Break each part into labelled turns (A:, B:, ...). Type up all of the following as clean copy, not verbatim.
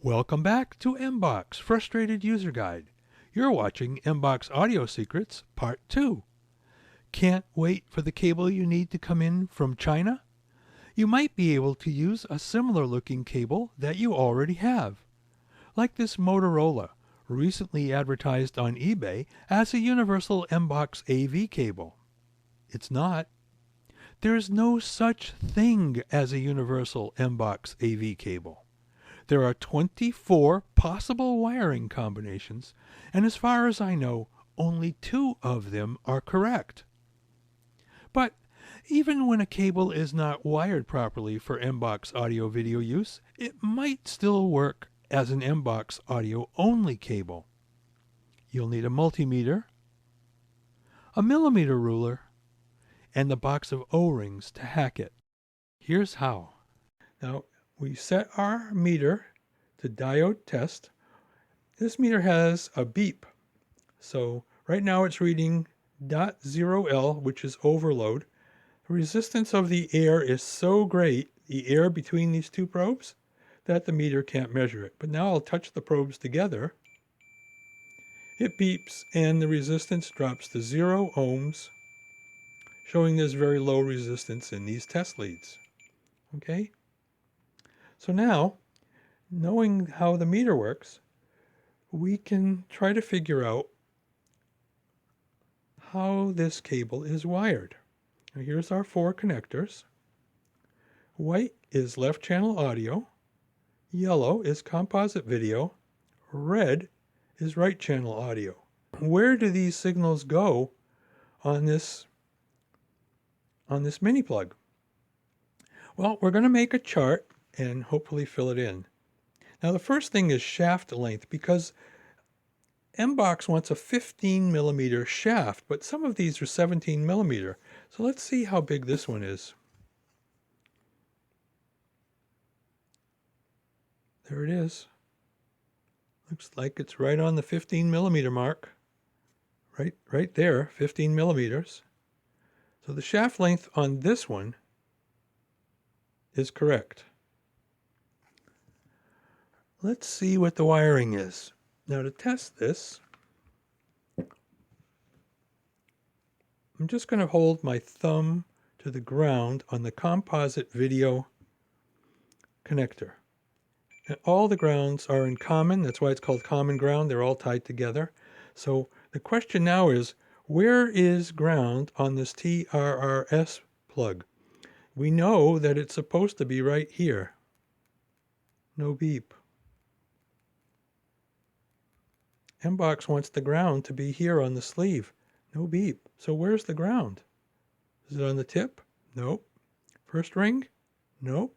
A: Welcome back to MBOX Frustrated User Guide. You're watching MBOX Audio Secrets Part 2. Can't wait for the cable you need to come in from China? You might be able to use a similar looking cable that you already have. Like this Motorola, recently advertised on eBay as a universal MBOX AV cable. It's not. There is no such thing as a universal MBOX AV cable. There are 24 possible wiring combinations, and as far as I know, only 2 of them are correct. But even when a cable is not wired properly for MBOX audio-video use, it might still work as an MBOX audio-only cable. You'll need a multimeter, a millimeter ruler, and the box of O-rings to hack it. Here's how. Now, we set our meter to diode test. This meter has a beep. So right now it's reading .0L, which is overload. The resistance of the air is so great, the air between these two probes, that the meter can't measure it. But now I'll touch the probes together. It beeps and the resistance drops to 0 ohms, showing there's very low resistance in these test leads. Okay? So now, knowing how the meter works, we can try to figure out how this cable is wired. Now here's our 4 connectors. White is left channel audio, yellow is composite video, red is right channel audio. Where do these signals go on this mini plug? Well, we're going to make a chart and hopefully fill it in. Now the first thing is shaft length, because MBOX wants a 15 millimeter shaft, but some of these are 17 millimeter. So let's see how big this one is. There it is. Looks like it's right on the 15 millimeter mark. Right there, 15 millimeters. So the shaft length on this one is correct. Let's see what the wiring is. Now to test this, I'm just going to hold my thumb to the ground on the composite video connector. And all the grounds are in common. That's why it's called common ground. They're all tied together. So the question now is, where is ground on this TRRS plug? We know that it's supposed to be right here. No beep. MBOX wants the ground to be here on the sleeve. No beep. So where's the ground? Is it on the tip? Nope. First ring? Nope.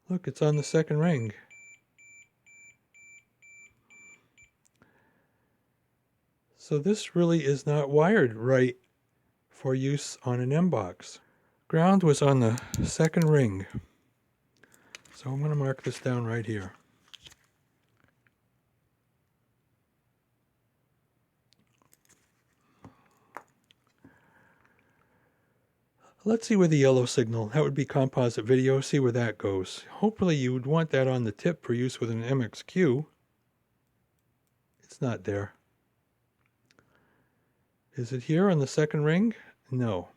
A: Look, it's on the second ring. So this really is not wired right for use on an MBOX. Ground was on the second ring. So I'm going to mark this down right here. Let's see where the yellow signal, that would be composite video, see where that goes. Hopefully you would want that on the tip for use with an MXQ. It's not there. Is it here on the second ring? No.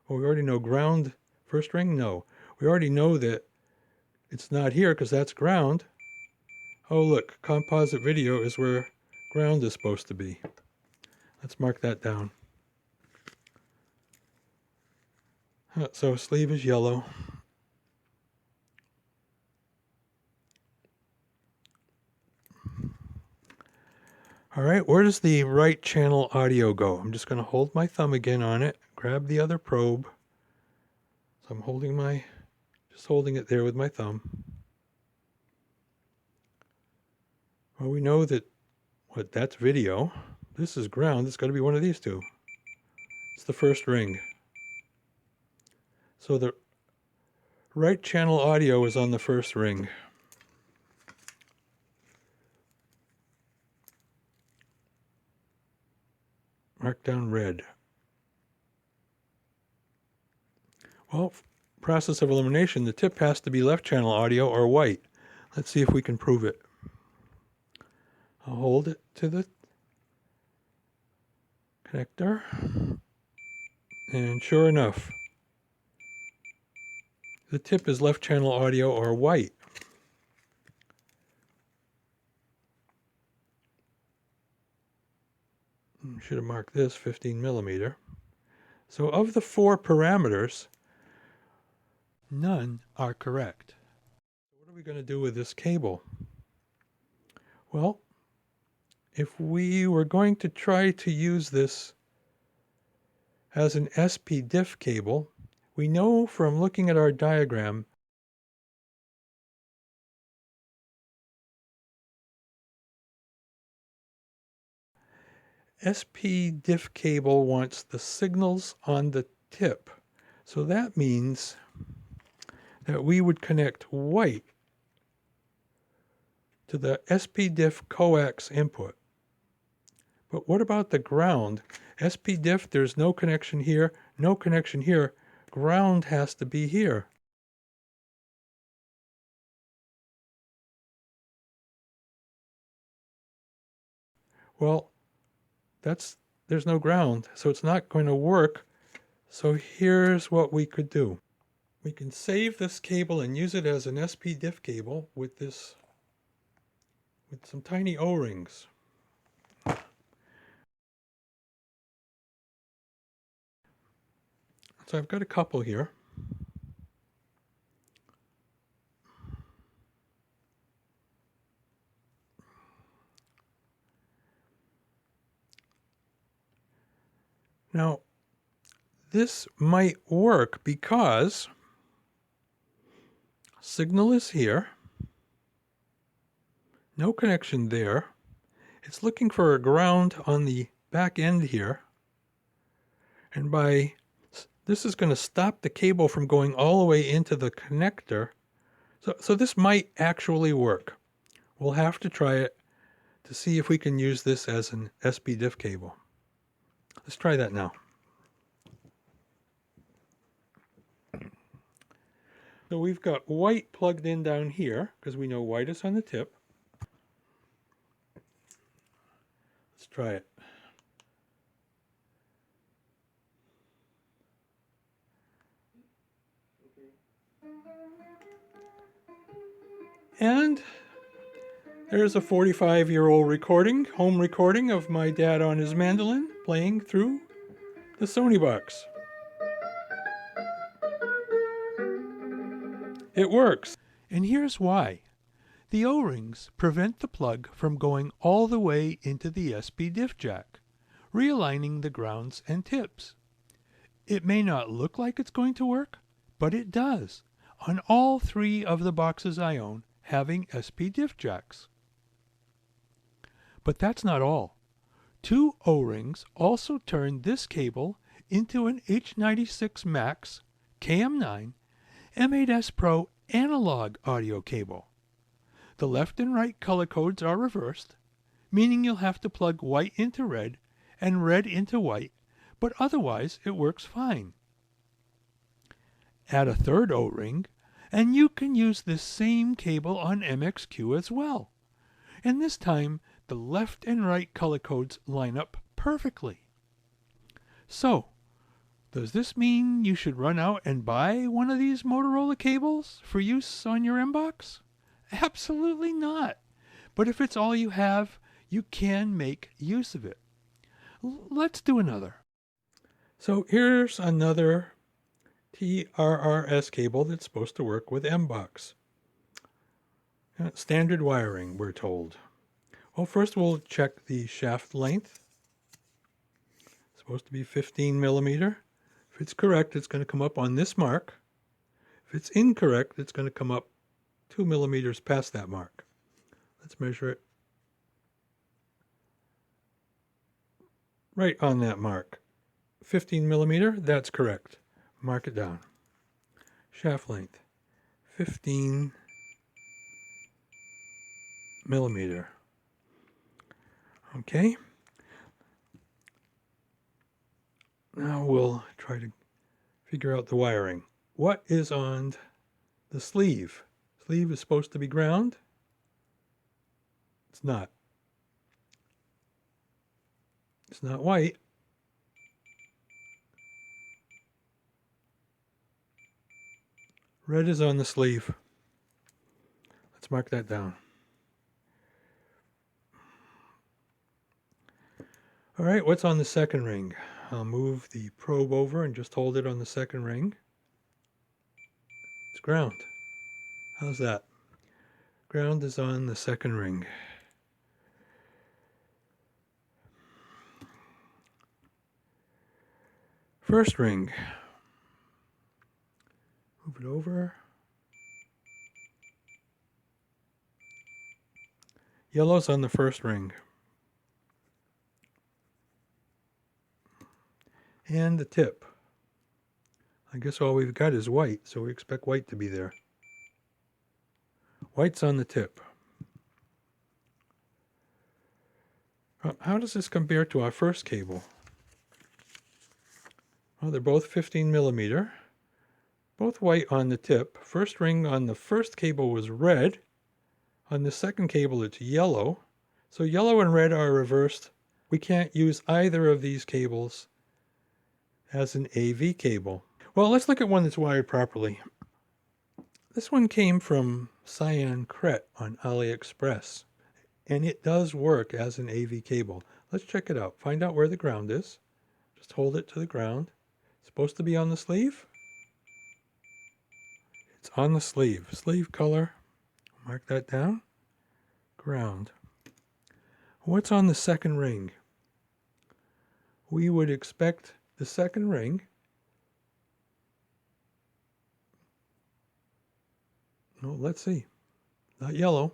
A: Well, we already know ground, first ring? No. We already know that it's not here because that's ground. Oh look, composite video is where ground is supposed to be. Let's mark that down. So sleeve is yellow. All right, where does the right channel audio go? I'm just going to hold my thumb again on it, grab the other probe. So I'm just holding it there with my thumb. Well, we know that, that's video. This is ground. It's got to be one of these two. It's the first ring. So the right channel audio is on the first ring. Mark down red. Well, process of elimination, the tip has to be left channel audio or white. Let's see if we can prove it. I'll hold it to the connector, and sure enough, the tip is left channel audio or white. Should have marked this 15 millimeter. So of the 4 parameters, none are correct. What are we going to do with this cable? Well, if we were going to try to use this as an SP-diff cable, we know from looking at our diagram SP-diff cable wants the signals on the tip. So that means that we would connect white to the SP-diff coax input. But what about the ground? SP-diff, there's no connection here, no connection here. Ground has to be here. Well, there's no ground, so it's not going to work. So here's what we could do. We can save this cable and use it as an SP-diff cable with some tiny O-rings. So I've got a couple here. Now, this might work because signal is here, no connection there. It's looking for a ground on the back end here. And this is going to stop the cable from going all the way into the connector. So this might actually work. We'll have to try it to see if we can use this as an SP-diff cable. Let's try that now. So we've got white plugged in down here because we know white is on the tip. Let's try it. And there's a 45-year-old home recording of my dad on his mandolin playing through the Sony box. It works. And here's why. The O-rings prevent the plug from going all the way into the SP-diff jack, realigning the grounds and tips. It may not look like it's going to work, but it does on all 3 of the boxes I own having SP-diff jacks. But that's not all. 2 O-rings also turn this cable into an H96 Max KM9 M8S Pro analog audio cable. The left and right color codes are reversed, meaning you'll have to plug white into red and red into white, but otherwise it works fine. Add a 3rd O-ring, and you can use this same cable on MXQ as well. And this time, the left and right color codes line up perfectly. So, does this mean you should run out and buy one of these Motorola cables for use on your MBOX? Absolutely not. But if it's all you have, you can make use of it. Let's do another. So here's another TRRS cable that's supposed to work with MBOX. Standard wiring, we're told. Well, first we'll check the shaft length. It's supposed to be 15 millimeter. If it's correct, it's going to come up on this mark. If it's incorrect, it's going to come up 2 millimeters past that mark. Let's measure it. Right on that mark. 15 millimeter, that's correct. Mark it down. Shaft length, 15 millimeter. Okay. Now we'll try to figure out the wiring. What is on the sleeve? Sleeve is supposed to be ground. It's not. It's not white. Red is on the sleeve. Let's mark that down. All right, what's on the second ring? I'll move the probe over and just hold it on the second ring. It's ground. How's that? Ground is on the second ring. First ring. Move it over. Yellow's on the first ring. And the tip. I guess all we've got is white, so we expect white to be there. White's on the tip. How does this compare to our first cable? Well, they're both 15 millimeter. Both white on the tip. First ring on the first cable was red. On the second cable it's yellow. So yellow and red are reversed. We can't use either of these cables as an AV cable. Well, let's look at one that's wired properly. This one came from Cyan Cret on AliExpress, and it does work as an AV cable. Let's check it out. Find out where the ground is. Just hold it to the ground. It's supposed to be on the sleeve. It's on the sleeve. Sleeve color. Mark that down. Ground. What's on the second ring? We would expect the second ring. No, let's see. Not yellow,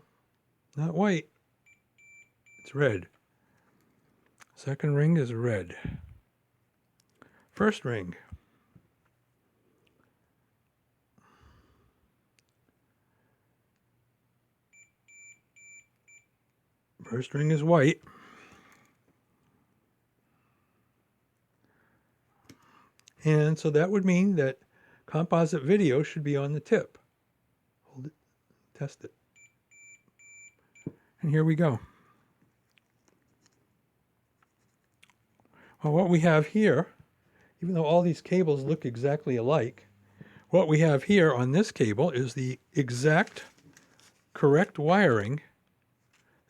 A: not white. It's red. Second ring is red. First ring. First ring is white. And so that would mean that composite video should be on the tip. Hold it, test it. And here we go. Well, what we have here, even though all these cables look exactly alike, what we have here on this cable is the exact correct wiring.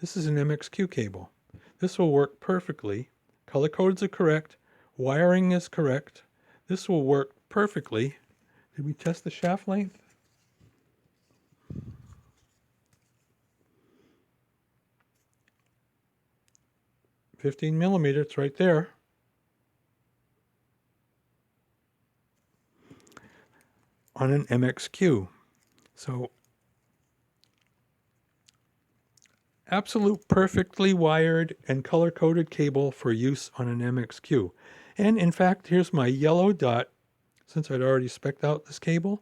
A: This is an MXQ cable. This will work perfectly. Color codes are correct. Wiring is correct. This will work perfectly. Did we test the shaft length? $15 millimeter, it's right there. On an MXQ. So absolute perfectly wired and color-coded cable for use on an MXQ. And in fact, here's my yellow dot. Since I'd already spec'd out this cable,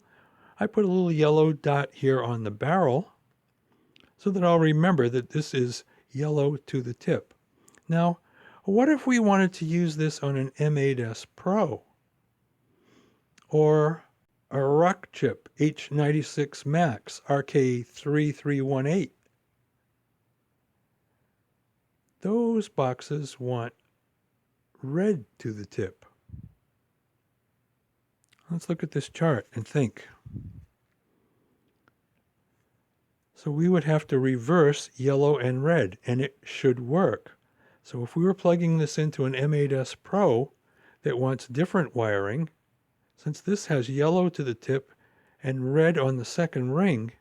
A: I put a little yellow dot here on the barrel so that I'll remember that this is yellow to the tip. Now, what if we wanted to use this on an M8S Pro or a rock chip H96 Max RK3318? Those boxes want red to the tip. Let's look at this chart and think. So we would have to reverse yellow and red, and it should work. So if we were plugging this into an M8S Pro that wants different wiring, since this has yellow to the tip and red on the second ring,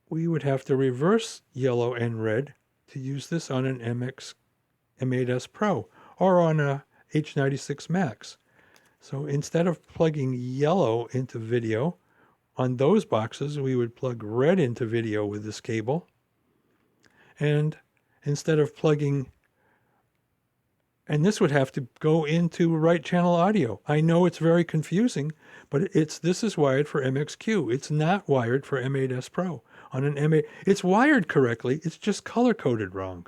A: we would have to reverse yellow and red to use this on an M8S Pro or on a H96 Max. So instead of plugging yellow into video, on those boxes we would plug red into video with this cable. And instead of plugging, and this would have to go into right channel audio. I know it's very confusing, but this is wired for MXQ. It's not wired for M8S Pro. On an M8, it's wired correctly, it's just color coded wrong.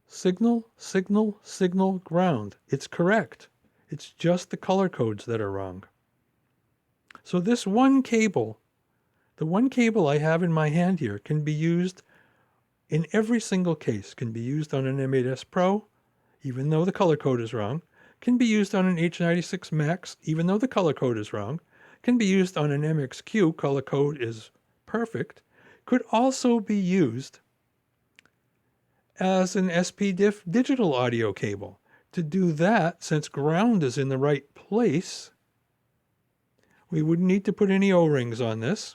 A: Signal, signal, signal, ground. It's correct. It's just the color codes that are wrong. So this one cable, the one cable I have in my hand here, can be used in every single case. Can be used on an M8S Pro, even though the color code is wrong. Can be used on an H96 Max, even though the color code is wrong. Can be used on an MXQ, color code is perfect. Could also be used as an SPDIF digital audio cable. To do that, since ground is in the right place, we wouldn't need to put any O-rings on this.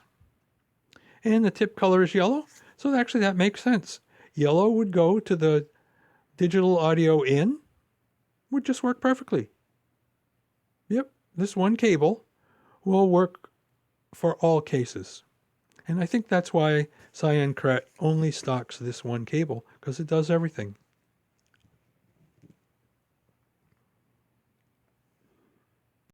A: And the tip color is yellow, so actually that makes sense. Yellow would go to the digital audio in, would just work perfectly. Yep, this one cable will work for all cases. And I think that's why Cyankret only stocks this one cable, because it does everything.